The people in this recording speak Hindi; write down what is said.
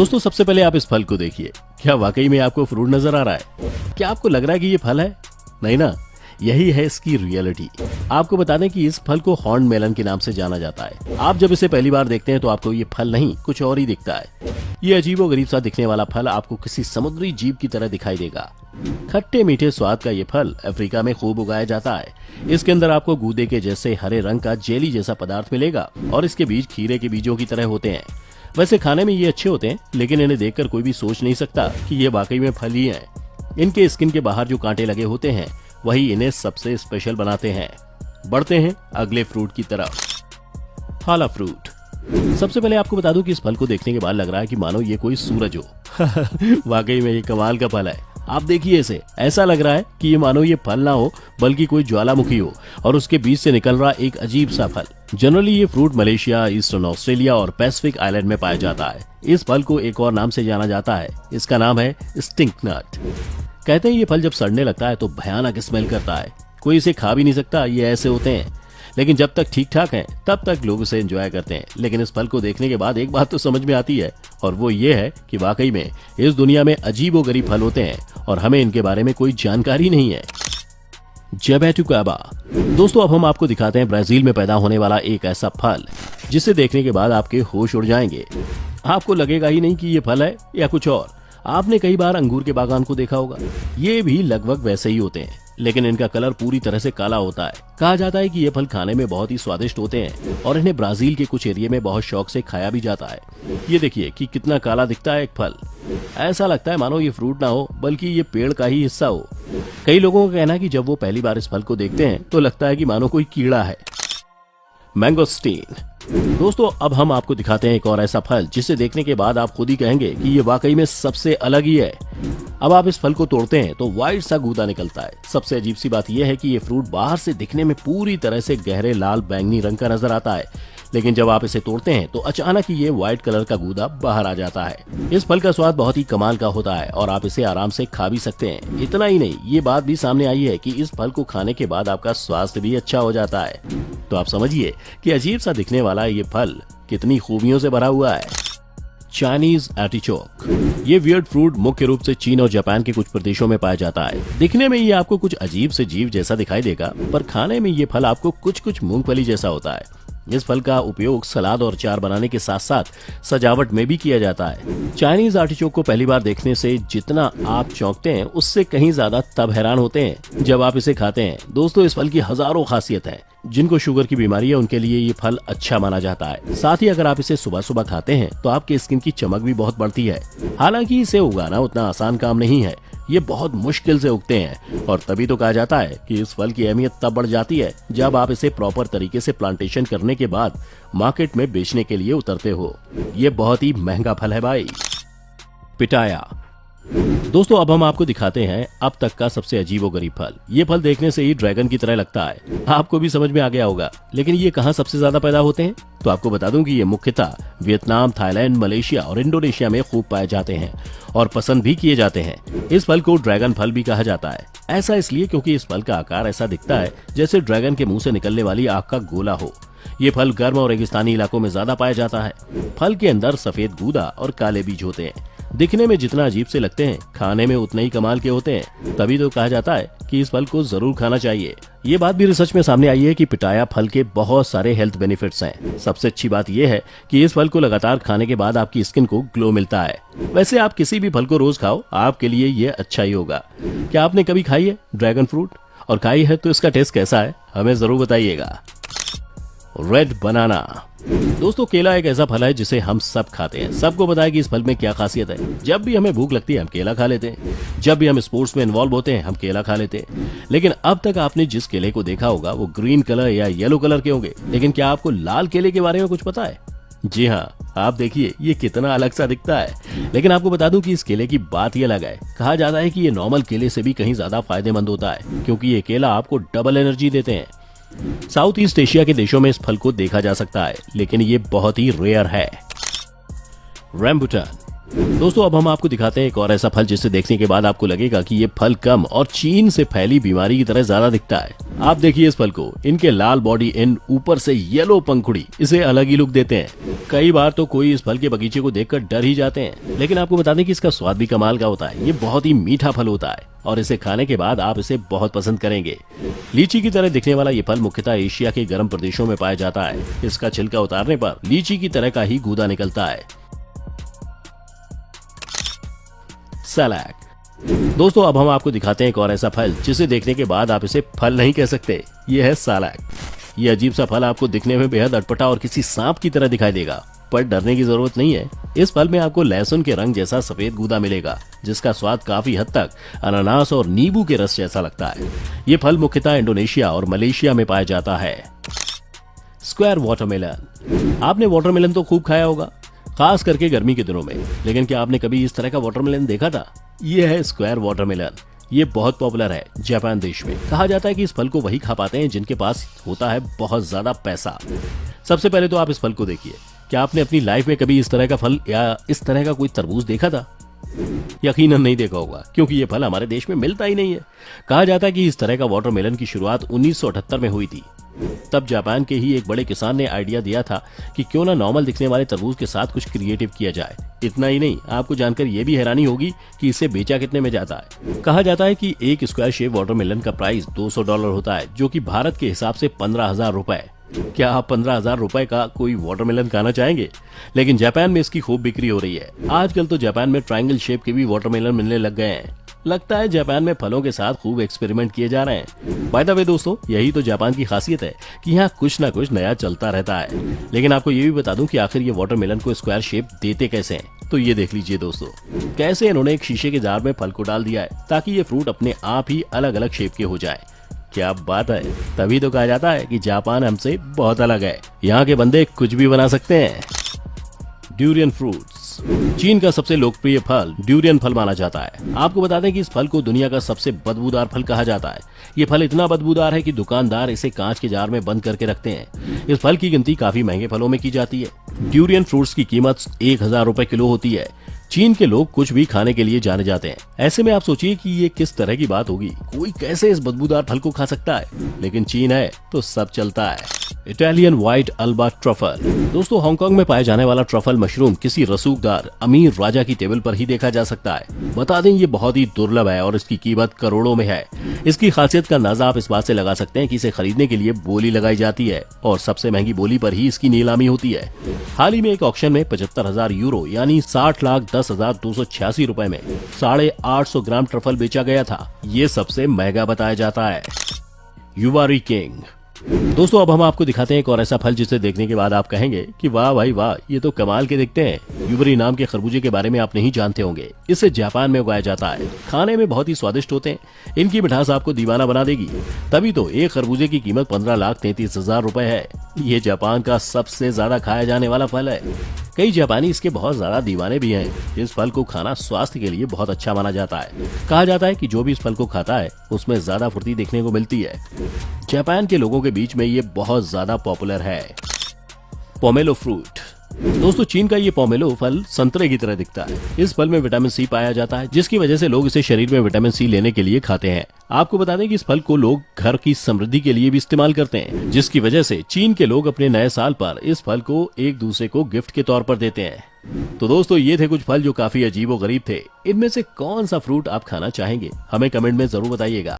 दोस्तों सबसे पहले आप इस फल को देखिए। क्या वाकई में आपको फ्रूट नजर आ रहा है? क्या आपको लग रहा है कि ये फल है? नहीं ना, यही है इसकी रियलिटी। आपको बता दें कि इस फल को हॉर्न मेलन के नाम से जाना जाता है। आप जब इसे पहली बार देखते हैं तो आपको ये फल नहीं कुछ और ही दिखता है। ये अजीबोगरीब सा दिखने वाला फल आपको किसी समुद्री जीव की तरह दिखाई देगा। खट्टे मीठे स्वाद का ये फल अफ्रीका में खूब उगाया जाता है। इसके अंदर आपको गूदे के जैसे हरे रंग का जेली जैसा पदार्थ मिलेगा और इसके बीज खीरे के बीजों की तरह होते हैं। वैसे खाने में ये अच्छे होते हैं, लेकिन इन्हें देखकर कोई भी सोच नहीं सकता कि ये वाकई में फल ही है। इनके स्किन के बाहर जो कांटे लगे होते हैं वही इन्हें सबसे स्पेशल बनाते हैं। बढ़ते हैं अगले फ्रूट की तरफ। हाला फ्रूट। सबसे पहले आपको बता दूं कि इस फल को देखने के बाद लग रहा है कि मानो ये कोई सूरज हो। वाकई में ये कमाल का फल है। आप देखिए इसे, ऐसा लग रहा है कि ये मानो ये फल ना हो बल्कि कोई ज्वालामुखी हो और उसके बीच से निकल रहा एक अजीब सा फल। जनरली ये फ्रूट मलेशिया, ईस्टर्न ऑस्ट्रेलिया और पैसिफिक आइलैंड में पाया जाता है। इस फल को एक और नाम से जाना जाता है। इसका नाम है स्टिंक नट। कहते हैं ये फल जब सड़ने लगता है तो भयानक स्मेल करता है। कोई इसे खा भी नहीं सकता, ये ऐसे होते हैं। लेकिन जब तक ठीक ठाक हैं तब तक लोग इसे एंजॉय करते हैं। लेकिन इस फल को देखने के बाद एक बात तो समझ में आती है, और वो ये है कि वाकई में इस दुनिया में अजीबोगरीब फल होते हैं और हमें इनके बारे में कोई जानकारी नहीं है। जबैटुकाबा। दोस्तों अब हम आपको दिखाते हैं ब्राजील में पैदा होने वाला एक ऐसा फल जिसे देखने के बाद आपके होश उड़ जाएंगे। आपको लगेगा ही नहीं कि ये फल है या कुछ और। आपने कई बार अंगूर के बागान को देखा होगा, ये भी लगभग वैसे ही होते हैं, लेकिन इनका कलर पूरी तरह से काला होता है। कहा जाता है कि ये फल खाने में बहुत ही स्वादिष्ट होते हैं और इन्हें ब्राजील के कुछ एरिया में बहुत शौक से खाया भी जाता है। ये देखिए कि कितना काला दिखता है एक फल। ऐसा लगता है मानो ये फ्रूट ना हो बल्कि ये पेड़ का ही हिस्सा हो। कई लोगों का कहना है कि जब वो पहली बार इस फल को देखते हैं तो लगता है कि मानो कोई कीड़ा है। मैंगोस्टीन। दोस्तों अब हम आपको दिखाते हैं एक और ऐसा फल जिसे देखने के बाद आप खुद ही कहेंगे कि ये वाकई में सबसे अलग ही है। अब आप इस फल को तोड़ते हैं तो व्हाइट सा गूदा निकलता है। सबसे अजीब सी बात यह है कि ये फ्रूट बाहर से दिखने में पूरी तरह से गहरे लाल बैंगनी रंग का नजर आता है, लेकिन जब आप इसे तोड़ते हैं तो अचानक ही ये व्हाइट कलर का गूदा बाहर आ जाता है। इस फल का स्वाद बहुत ही कमाल का होता है और आप इसे आराम से खा भी सकते हैं। इतना ही नहीं, ये बात भी सामने आई है कि इस फल को खाने के बाद आपका स्वास्थ्य भी अच्छा हो जाता है। तो आप समझिए कि अजीब सा दिखने वाला ये फल कितनी खूबियों से भरा हुआ है। Chinese artichoke. ये वियर्ड फ्रूट मुख्य रूप से चीन और जापान के कुछ प्रदेशों में पाया जाता है। दिखने में ये आपको कुछ अजीब से जीव जैसा दिखाई देगा, पर खाने में ये फल आपको कुछ मूंगफली जैसा होता है। इस फल का उपयोग सलाद और अचार बनाने के साथ साथ सजावट में भी किया जाता है। चाइनीज आर्टिचोक को पहली बार देखने से जितना आप चौंकते हैं उससे कहीं ज्यादा तब हैरान होते हैं जब आप इसे खाते हैं। दोस्तों इस फल की हजारों खासियत है। जिनको शुगर की बीमारी है उनके लिए ये फल अच्छा माना जाता है। साथ ही अगर आप इसे सुबह सुबह खाते हैं तो आपके स्किन की चमक भी बहुत बढ़ती है। हालांकि इसे उगाना उतना आसान काम नहीं है, ये बहुत मुश्किल से उगते हैं और तभी तो कहा जाता है कि इस फल की अहमियत तब बढ़ जाती है जब आप इसे प्रॉपर तरीके से प्लांटेशन करने के बाद मार्केट में बेचने के लिए उतरते हो। ये बहुत ही महंगा फल है भाई। पिटाया। दोस्तों अब हम आपको दिखाते हैं अब तक का सबसे अजीबोगरीब फल। ये फल देखने से ही ड्रैगन की तरह लगता है। आपको भी समझ में आ गया होगा, लेकिन ये कहाँ सबसे ज्यादा पैदा होते हैं? तो आपको बता दूं कि ये मुख्यतः वियतनाम, थाईलैंड, मलेशिया और इंडोनेशिया में खूब पाए जाते हैं और पसंद भी किए जाते हैं। इस फल को ड्रैगन फल भी कहा जाता है। ऐसा इसलिए क्योंकि इस फल का आकार ऐसा दिखता है जैसे ड्रैगन के मुंह से निकलने वाली आग का गोला हो। ये फल गर्म और रेगिस्तानी इलाकों में ज्यादा पाया जाता है। फल के अंदर सफेद गूदा और काले बीज होते हैं। दिखने में जितना अजीब से लगते हैं, खाने में उतने ही कमाल के होते हैं। तभी तो कहा जाता है कि इस फल को जरूर खाना चाहिए। ये बात भी रिसर्च में सामने आई है कि पिटाया फल के बहुत सारे हेल्थ बेनिफिट्स हैं। सबसे अच्छी बात यह है कि इस फल को लगातार खाने के बाद आपकी स्किन को ग्लो मिलता है। वैसे आप किसी भी फल को रोज खाओ, आपके लिए ये अच्छा ही होगा। क्या आपने कभी खाई है ड्रैगन फ्रूट? और खाई है तो इसका टेस्ट कैसा है हमें जरूर बताइएगा। Red banana. दोस्तों केला एक ऐसा फल है जिसे हम सब खाते हैं। सबको पता है कि इस फल में क्या खासियत है। जब भी हमें भूख लगती है हम केला खा लेते हैं। जब भी हम स्पोर्ट्स में इन्वॉल्व होते हैं हम केला खा लेते हैं। लेकिन अब तक आपने जिस केले को देखा होगा वो ग्रीन कलर या येलो कलर के होंगे। लेकिन क्या आपको लाल केले के बारे में कुछ पता है? जी हाँ, आप देखिए ये कितना अलग सा दिखता है। लेकिन आपको बता दूं कि इस केले की बात ही अलग है। कहा जाता है कि ये नॉर्मल केले से भी कहीं ज्यादा फायदेमंद होता है, क्योंकि ये केला आपको डबल एनर्जी देते हैं। साउथ ईस्ट एशिया के देशों में इस फल को देखा जा सकता है, लेकिन ये बहुत ही रेयर है। रैम्बुटान। दोस्तों अब हम आपको दिखाते हैं एक और ऐसा फल जिसे देखने के बाद आपको लगेगा कि ये फल कम और चीन से फैली बीमारी की तरह ज्यादा दिखता है। आप देखिए इस फल को, इनके लाल बॉडी एंड ऊपर से येलो पंखुड़ी इसे अलग ही लुक देते हैं। कई बार तो कोई इस फल के बगीचे को देखकर डर ही जाते हैं। लेकिन आपको बता दें कि इसका स्वाद भी कमाल का होता है। ये बहुत ही मीठा फल होता है और इसे खाने के बाद आप इसे बहुत पसंद करेंगे। लीची की तरह दिखने वाला ये फल मुख्यतः एशिया के गर्म प्रदेशों में पाया जाता है। इसका छिलका उतारने पर लीची की तरह का ही गूदा निकलता है। सैलैक। दोस्तों अब हम आपको दिखाते हैं एक और ऐसा फल जिसे देखने के बाद आप इसे फल नहीं कह सकते। ये है सैलैक। ये अजीब सा फल आपको दिखने में बेहद अटपटा और किसी सांप की तरह दिखाई देगा, पर डरने की जरूरत नहीं है। इस फल में आपको लहसुन के रंग जैसा सफेद गूदा मिलेगा, जिसका स्वाद काफी हद तक अनानास और नींबू के रस जैसा लगता है। ये फल मुख्यतः इंडोनेशिया और मलेशिया में पाया जाता है। Square watermelon. आपने वाटरमेलन तो खूब खाया होगा, खास करके गर्मी के दिनों में, लेकिन क्या आपने कभी इस तरह का वाटरमेलन देखा था? ये है स्क्वायर वाटरमेलन। ये बहुत पॉपुलर है जापान देश में। कहा जाता है कि इस फल को वही खा पाते हैं जिनके पास होता है बहुत ज्यादा पैसा। सबसे पहले तो आप इस फल को देखिए। क्या आपने अपनी लाइफ में कभी इस तरह का फल या इस तरह का कोई तरबूज देखा था? यकीनन नहीं देखा होगा, क्योंकि ये फल हमारे देश में मिलता ही नहीं है। कहा जाता है कि इस तरह का वाटरमेलन की शुरुआत 1978 में हुई थी। तब जापान के ही एक बड़े किसान ने आइडिया दिया था कि क्यों ना नॉर्मल दिखने वाले तरबूज के साथ कुछ क्रिएटिव किया जाए। इतना ही नहीं, आपको जानकर यह भी हैरानी होगी कि इसे बेचा कितने में जाता है। कहा जाता है कि एक स्क्वायर शेप वाटरमेलन का प्राइस $200 होता है, जो कि भारत के हिसाब से 15,000 रुपए। क्या आप 15,000 रुपए का कोई वाटरमेलन खाना चाहेंगे? लेकिन जापान में इसकी खूब बिक्री हो रही है। आजकल तो जापान में ट्रायंगल शेप के भी वाटरमेलन मिलने लग गए हैं। लगता है जापान में फलों के साथ खूब एक्सपेरिमेंट किए जा रहे हैं। बाय द वे दोस्तों, यही तो जापान की खासियत है कि यहाँ कुछ ना कुछ नया चलता रहता है। लेकिन आपको ये भी बता दूं कि आखिर ये वाटरमेलन को स्क्वायर शेप देते कैसे हैं। तो ये देख लीजिए दोस्तों, कैसे इन्होंने एक शीशे के जार में फल को डाल दिया है ताकि ये फ्रूट अपने आप ही अलग अलग शेप के हो जाए। क्या बात है, तभी तो कहा जाता है कि जापान हमसे बहुत अलग है। यहाँ के बंदे कुछ भी बना सकते हैं। Durian fruits. चीन का सबसे लोकप्रिय फल ड्यूरियन फल माना जाता है। आपको बता दें कि इस फल को दुनिया का सबसे बदबूदार फल कहा जाता है। ये फल इतना बदबूदार है कि दुकानदार इसे कांच के जार में बंद करके रखते हैं। इस फल की गिनती काफी महंगे फलों में की जाती है। ड्यूरियन फ्रूट्स की कीमत 1,000 रुपए किलो होती है। चीन के लोग कुछ भी खाने के लिए जाने जाते हैं। ऐसे में आप सोचिए कि ये किस तरह की बात होगी। कोई कैसे इस बदबूदार फल को खा सकता है? लेकिन चीन है तो सब चलता है। Italian white alba truffle. दोस्तों हांगकांग में पाया जाने वाला ट्रफल मशरूम किसी रसूखदार अमीर राजा की टेबल पर ही देखा जा सकता है। बता दें ये बहुत ही दुर्लभ है और इसकी कीमत करोड़ों में है। इसकी खासियत का अंदाजा आप इस बात से लगा सकते हैं कि इसे खरीदने के लिए बोली लगाई जाती है और सबसे महंगी बोली पर ही इसकी नीलामी होती है। हाल ही में एक ऑक्शन में 75,000 यूरो यानी 60,10,286 रुपए में 850 ग्राम ट्रफल बेचा गया था। ये सबसे महंगा बताया जाता है। युवारी किंग। दोस्तों अब हम आपको दिखाते हैं एक और ऐसा फल जिसे देखने के बाद आप कहेंगे कि वाह भाई वाह, ये तो कमाल के दिखते हैं। युवरी नाम के खरबूजे के बारे में आप नहीं जानते होंगे। इसे जापान में उगाया जाता है। खाने में बहुत ही स्वादिष्ट होते हैं। इनकी मिठास आपको दीवाना बना देगी। तभी तो एक खरबूजे की कीमत 15,33,000 रुपए है। ये जापान का सबसे ज्यादा खाया जाने वाला फल है। कई जापानी इसके बहुत ज्यादा दीवाने भी हैं। इस फल को खाना स्वास्थ्य के लिए बहुत अच्छा माना जाता है। कहा जाता है कि जो भी इस फल को खाता है उसमें ज्यादा फुर्ती देखने को मिलती है। जापान के लोगों के बीच में ये बहुत ज्यादा पॉपुलर है। Pomelo fruit. दोस्तों चीन का ये पोमेलो फल संतरे की तरह दिखता है। इस फल में विटामिन सी पाया जाता है, जिसकी वजह से लोग इसे शरीर में विटामिन सी लेने के लिए खाते हैं। आपको बता दें कि इस फल को लोग घर की समृद्धि के लिए भी इस्तेमाल करते हैं, जिसकी वजह से चीन के लोग अपने नए साल पर इस फल को एक दूसरे को गिफ्ट के तौर पर देते हैं। तो दोस्तों ये थे कुछ फल जो काफी अजीबोगरीब थे। इनमें से कौन सा फ्रूट आप खाना चाहेंगे? हमें कमेंट में जरूर बताइएगा।